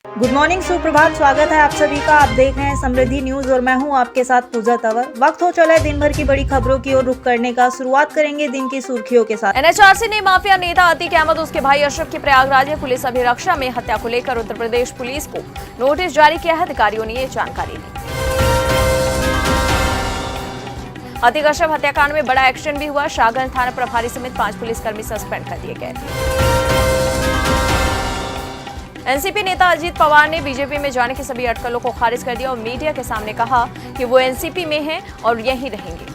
Good morning, सुप्रभात। स्वागत है आप सभी का। आप देख रहे हैं समृद्धि न्यूज और मैं हूं आपके साथ पूजा तंवर। वक्त हो चला है दिन भर की बड़ी खबरों की ओर रुख करने का। शुरुआत करेंगे दिन की सुर्खियों के साथ। एनएचआरसी ने माफिया नेता अतीक अहमद उसके भाई अशरफ की प्रयागराज में पुलिस अभिरक्षा में हत्या को लेकर उत्तर प्रदेश पुलिस को नोटिस जारी किया है। अधिकारियों ने ये जानकारी दी। अतीक अशरफ हत्याकांड में बड़ा एक्शन भी हुआ। शाहगंज थाना प्रभारी समेत 5 पुलिसकर्मी सस्पेंड कर दिए गए। एनसीपी नेता अजीत पवार ने बीजेपी में जाने की सभी अटकलों को खारिज कर दिया और मीडिया के सामने कहा कि वो एनसीपी में हैं और यहीं रहेंगे।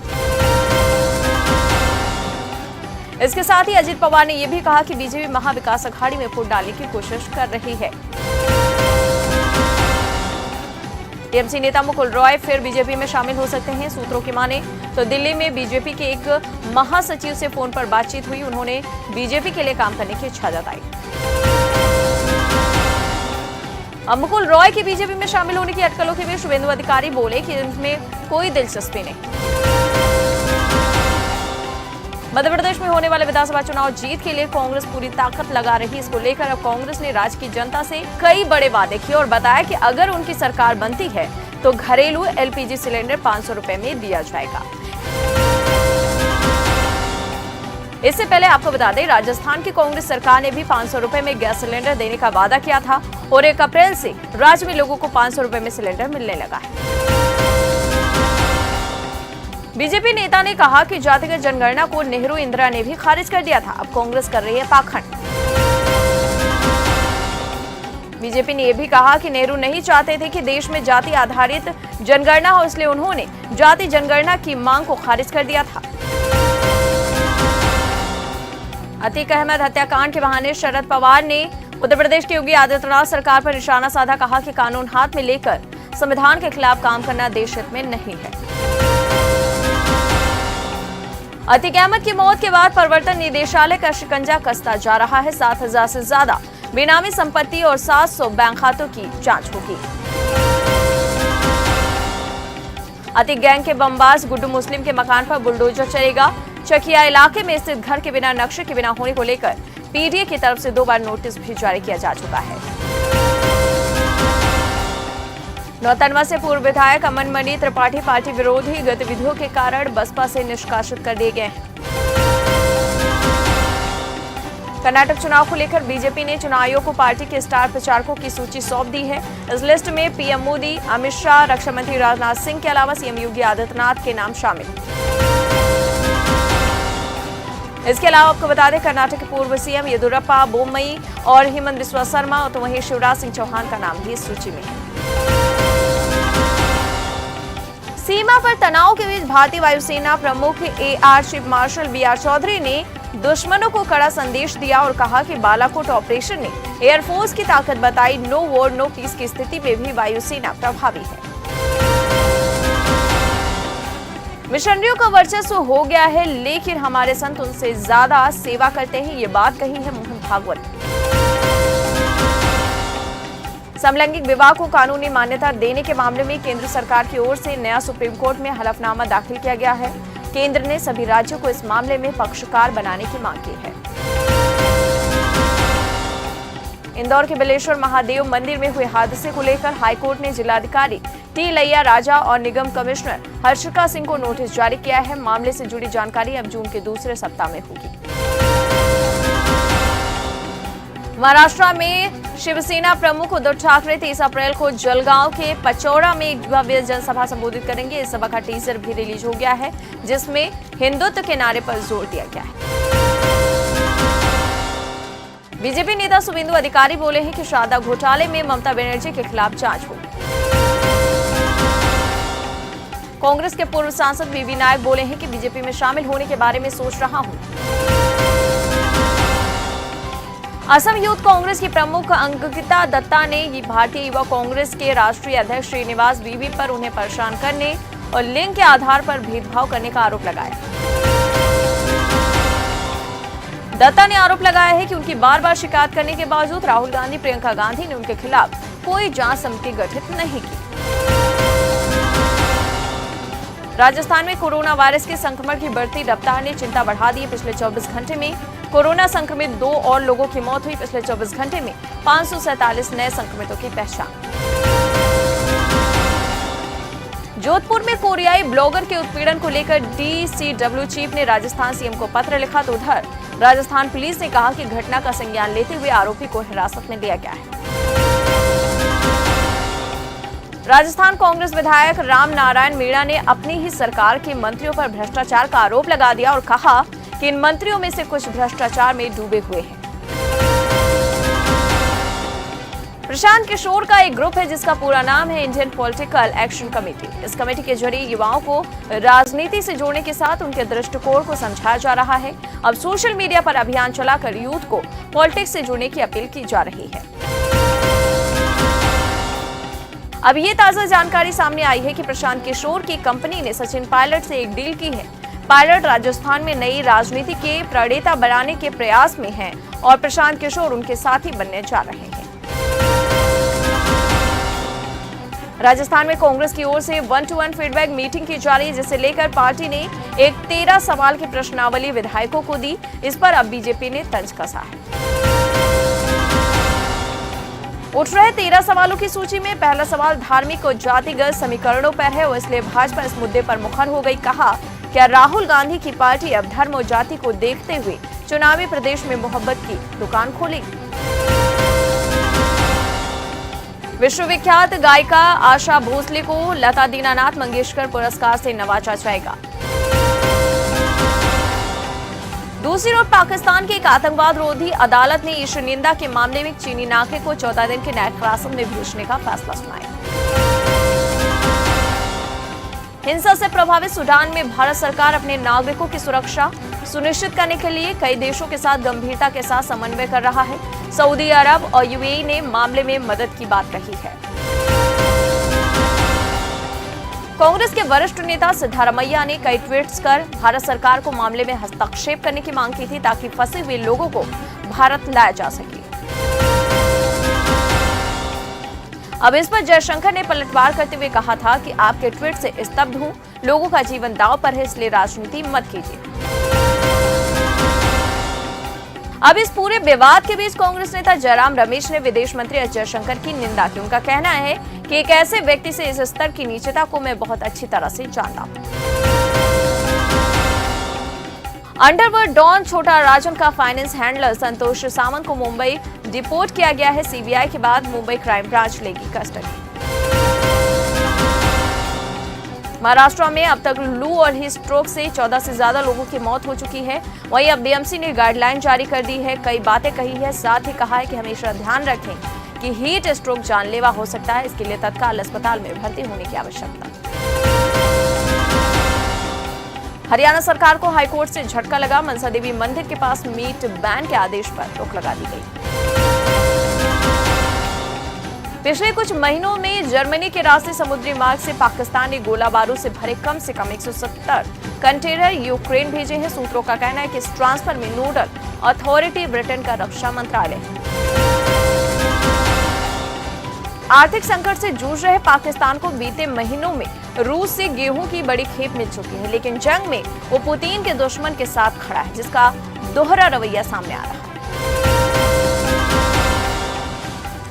इसके साथ ही अजीत पवार ने यह भी कहा कि बीजेपी महाविकास अघाड़ी में फूट डालने की कोशिश कर रही है। टीएमसी नेता मुकुल रॉय फिर बीजेपी में शामिल हो सकते हैं। सूत्रों की माने तो दिल्ली में बीजेपी के एक महासचिव से फोन पर बातचीत हुई। उन्होंने बीजेपी के लिए काम करने की इच्छा जताई। अब मुकुल रॉय की बीजेपी में शामिल होने की अटकलों के बीच शुभेंदु अधिकारी बोले कि इनमें कोई दिलचस्पी नहीं। मध्य प्रदेश में होने वाले विधानसभा चुनाव जीत के लिए कांग्रेस पूरी ताकत लगा रही। इसको लेकर अब कांग्रेस ने राज्य की जनता से कई बड़े वादे किए और बताया कि अगर उनकी सरकार बनती है तो घरेलू एलपीजी सिलेंडर 500 रुपए में दिया जाएगा। इससे पहले आपको बता दें, राजस्थान की कांग्रेस सरकार ने भी 500 रुपए में गैस सिलेंडर देने का वादा किया था और 1 अप्रैल से राज्य में लोगों को 500 रुपए में सिलेंडर मिलने लगा है। बीजेपी नेता ने कहा कि जातिगत जनगणना को नेहरू इंदिरा ने भी खारिज कर दिया था। अब कांग्रेस कर रही है पाखंड। बीजेपी ने यह भी कहा कि नेहरू नहीं चाहते थे कि देश में जाति आधारित जनगणना हो, इसलिए उन्होंने जाति जनगणना की मांग को खारिज कर दिया था। अतीक अहमद हत्याकांड के बहाने शरद पवार ने उत्तर प्रदेश की योगी आदित्यनाथ सरकार पर निशाना साधा। कहा कि कानून हाथ में लेकर संविधान के खिलाफ काम करना देश हित में नहीं है। अतीक अहमद की मौत के बाद प्रवर्तन निदेशालय का शिकंजा कसता जा रहा है। 7,000 से ज्यादा बेनामी संपत्ति और 700 बैंक खातों की जांच होगी। अतीक गैंग के बमबाज गुड्डू मुस्लिम के मकान पर बुलडोजर चलेगा। चकिया इलाके में स्थित घर के बिना नक्शे के बिना होने को लेकर पीडीए की तरफ से 2 बार नोटिस भी जारी किया जा चुका है। नौतनवा से पूर्व विधायक अमन मणि त्रिपाठी पार्टी विरोधी गतिविधियों के कारण बसपा से निष्कासित कर दिए गए हैं। कर्नाटक चुनाव को लेकर बीजेपी ने चुनाव आयोग को पार्टी के स्टार प्रचारकों की सूची सौंप दी है। इस लिस्ट में पीएम मोदी, अमित शाह, रक्षा मंत्री राजनाथ सिंह के अलावा सीएम योगी आदित्यनाथ के नाम शामिल। इसके अलावा आपको बता दें, कर्नाटक के पूर्व सीएम येदियुरप्पा, बोम्मई और हेमंत बिस्वा शर्मा तो वहीं शिवराज सिंह चौहान का नाम भी इस सूची में है। सीमा पर तनाव के बीच भारतीय वायुसेना प्रमुख air chief marshal BR Chaudhary ने दुश्मनों को कड़ा संदेश दिया और कहा कि बालाकोट ऑपरेशन ने एयरफोर्स की ताकत बताई। नो वॉर नो पीस की स्थिति में भी वायुसेना प्रभावी है। मिशनरियों का वर्चस्व हो गया है, लेकिन हमारे संत उनसे ज्यादा सेवा करते हैं। ये बात कही है मोहन भागवत। समलैंगिक विवाह को कानूनी मान्यता देने के मामले में केंद्र सरकार की ओर से नया सुप्रीम कोर्ट में हलफनामा दाखिल किया गया है। केंद्र ने सभी राज्यों को इस मामले में पक्षकार बनाने की मांग की है। इंदौर के बिलेश्वर महादेव मंदिर में हुए हादसे को लेकर हाईकोर्ट ने जिलाधिकारी टी लैया राजा और निगम कमिश्नर हर्षिका सिंह को नोटिस जारी किया है। मामले से जुड़ी जानकारी अब जून के दूसरे सप्ताह में होगी। महाराष्ट्र में शिवसेना प्रमुख उद्धव ठाकरे 30 अप्रैल को जलगांव के पचौड़ा में एक भव्य जनसभा संबोधित करेंगे। इस सभा का टीजर भी रिलीज हो गया है, जिसमें हिंदुत्व के नारे पर जोर दिया गया है। बीजेपी नेता शुभेंदु अधिकारी बोले हैं कि शारदा घोटाले में ममता बनर्जी के खिलाफ जांच होगी। कांग्रेस के पूर्व सांसद बीबी नायक बोले हैं कि बीजेपी में शामिल होने के बारे में सोच रहा हूं। असम यूथ कांग्रेस की प्रमुख अंकिता दत्ता ने भारतीय युवा कांग्रेस के राष्ट्रीय अध्यक्ष श्रीनिवास बीवी पर उन्हें परेशान करने और लिंग के आधार पर भेदभाव करने का आरोप लगाया। दत्ता ने आरोप लगाया है कि उनकी बार बार शिकायत करने के बावजूद राहुल गांधी, प्रियंका गांधी ने उनके खिलाफ कोई जांच समिति गठित नहीं की। राजस्थान में कोरोना वायरस के संक्रमण की बढ़ती रफ्तार ने चिंता बढ़ा दी। पिछले 24 घंटे में कोरोना संक्रमित 2 और लोगों की मौत हुई। पिछले 24 घंटे में 547 नए संक्रमितों की पहचान। जोधपुर में कोरियाई ब्लॉगर के उत्पीड़न को लेकर डीसीडब्ल्यू चीफ ने राजस्थान सीएम को पत्र लिखा, तो उधर राजस्थान पुलिस ने कहा कि घटना का संज्ञान लेते हुए आरोपी को हिरासत में लिया गया है। राजस्थान कांग्रेस विधायक राम नारायण मीणा ने अपनी ही सरकार के मंत्रियों पर भ्रष्टाचार का आरोप लगा दिया और कहा कि इन मंत्रियों में से कुछ भ्रष्टाचार में डूबे हुए हैं। प्रशांत किशोर का एक ग्रुप है जिसका पूरा नाम है इंडियन पॉलिटिकल एक्शन कमेटी। इस कमेटी के जरिए युवाओं को राजनीति से जोड़ने के साथ उनके दृष्टिकोण को समझाया जा रहा है। अब सोशल मीडिया पर अभियान चलाकर यूथ को पॉलिटिक्स से जुड़ने की अपील की जा रही है। अब ये ताजा जानकारी सामने आई है कि प्रशांत किशोर की कंपनी ने सचिन पायलट से एक डील की है। पायलट राजस्थान में नई राजनीति के प्रणेता बनाने के प्रयास में हैं और प्रशांत किशोर उनके साथी बनने जा रहे हैं। राजस्थान में कांग्रेस की ओर से 1-to-1 फीडबैक मीटिंग की जा रही है, जिसे लेकर पार्टी ने एक 13 सवाल की प्रश्नावली विधायकों को दी। इस पर अब बीजेपी ने तंज कसा है। उठ रहे 13 सवालों की सूची में पहला सवाल धार्मिक और जातिगत समीकरणों पर है और इसलिए भाजपा इस मुद्दे पर मुखर हो गई। कहा, क्या राहुल गांधी की पार्टी अब धर्म और जाति को देखते हुए चुनावी प्रदेश में मोहब्बत की दुकान खोलेगी? विश्वविख्यात गायिका आशा भोसले को लता दीनानाथ मंगेशकर पुरस्कार से नवाजा जाएगा। दूसरी ओर पाकिस्तान की एक आतंकवाद रोधी अदालत ने ईश निंदा के मामले में एक चीनी नागरिक को 14 दिन के न्यायिक हिरासत में भेजने का फैसला सुनाया। हिंसा से प्रभावित सूडान में भारत सरकार अपने नागरिकों की सुरक्षा सुनिश्चित करने के लिए कई देशों के साथ गंभीरता के साथ समन्वय कर रहा है। सऊदी अरब और यूएई ने मामले में मदद की बात कही है। कांग्रेस के वरिष्ठ नेता सिद्धारमैया ने कई ट्वीट्स कर भारत सरकार को मामले में हस्तक्षेप करने की मांग की थी ताकि फंसे हुए लोगों को भारत लाया जा सके। अब इस पर जयशंकर ने पलटवार करते हुए कहा था कि आपके ट्वीट से स्तब्ध हूं, लोगों का जीवन दांव पर है, इसलिए राजनीति मत कीजिए। अब इस पूरे विवाद के बीच कांग्रेस नेता जयराम रमेश ने विदेश मंत्री एस जयशंकर की निंदा की। उनका कहना है कि एक ऐसे व्यक्ति से इस स्तर की नीचता को मैं बहुत अच्छी तरह से जानता हूं। अंडरवर्ल्ड डॉन छोटा राजन का फाइनेंस हैंडलर संतोष सावंत को मुंबई डिपोर्ट किया गया है। सीबीआई के बाद मुंबई क्राइम ब्रांच लेगी कस्टडी। महाराष्ट्र में अब तक लू और हीट स्ट्रोक से 14 से ज्यादा लोगों की मौत हो चुकी है। वहीं अब बीएमसी ने गाइडलाइन जारी कर दी है, कई बातें कही है, साथ ही कहा है कि हमेशा ध्यान रखें कि हीट स्ट्रोक जानलेवा हो सकता है, इसके लिए तत्काल अस्पताल में भर्ती होने की आवश्यकता। हरियाणा सरकार को हाईकोर्ट से झटका लगा। मनसा देवी मंदिर के पास मीट बैन के आदेश पर रोक लगा दी गई। पिछले कुछ महीनों में जर्मनी के रास्ते समुद्री मार्ग से पाकिस्तान ने गोला बारूद से भरे कम से कम 170 कंटेनर यूक्रेन भेजे हैं। सूत्रों का कहना है कि इस ट्रांसफर में नोडल अथॉरिटी ब्रिटेन का रक्षा मंत्रालय है। आर्थिक संकट से जूझ रहे पाकिस्तान को बीते महीनों में रूस से गेहूं की बड़ी खेप मिल चुकी है, लेकिन जंग में वो पुतिन के दुश्मन के साथ खड़ा है, जिसका दोहरा रवैया सामने आ रहा है।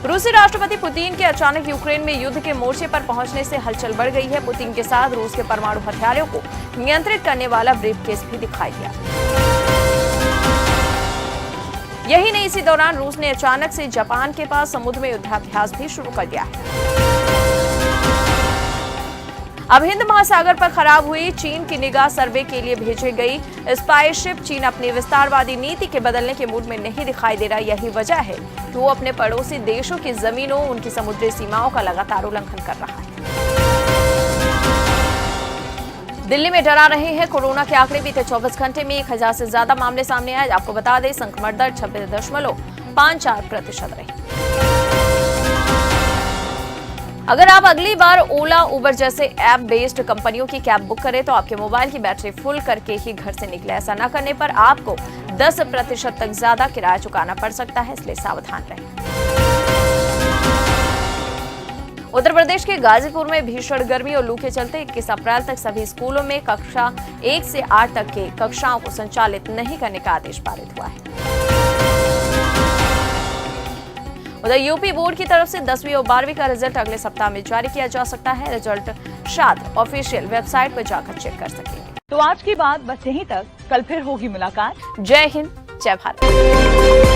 रूसी राष्ट्रपति पुतिन के अचानक यूक्रेन में युद्ध के मोर्चे पर पहुंचने से हलचल बढ़ गई है। पुतिन के साथ रूस के परमाणु हथियारों को नियंत्रित करने वाला ब्रीफकेस भी दिखाई दिया। यही नहीं, इसी दौरान रूस ने अचानक से जापान के पास समुद्र में युद्धाभ्यास भी शुरू कर दिया है। अब हिंद महासागर पर खराब हुई चीन की निगाह सर्वे के लिए भेजी गई स्पाइसशिप चीन अपनी विस्तारवादी नीति के बदलने के मूड में नहीं दिखाई दे रहा। यही वजह है कि वो अपने पड़ोसी देशों की जमीनों, उनकी समुद्री सीमाओं का लगातार उल्लंघन कर रहा है। दिल्ली में डरा रहे हैं कोरोना के आंकड़े। बीते 24 घंटे में 1000 से ज्यादा मामले सामने आए। आपको बता दें, संक्रमण दर 26.54% रही। अगर आप अगली बार ओला, उबर जैसे ऐप बेस्ड कंपनियों की कैब बुक करें तो आपके मोबाइल की बैटरी फुल करके ही घर से निकले। ऐसा न करने पर आपको 10% तक ज्यादा किराया चुकाना पड़ सकता है, इसलिए सावधान रहें। उत्तर प्रदेश के गाजीपुर में भीषण गर्मी और लू के चलते 21 अप्रैल तक सभी स्कूलों में कक्षा 1 से 8 तक के कक्षाओं को संचालित नहीं करने का आदेश पारित हुआ है। उधर यूपी बोर्ड की तरफ से 10वीं और 12वीं का रिजल्ट अगले सप्ताह में जारी किया जा सकता है। रिजल्ट छात्र ऑफिशियल वेबसाइट पर जाकर चेक कर सकेंगे। तो आज की बात बस यहीं तक, कल फिर होगी मुलाकात। जय हिंद, जय भारत।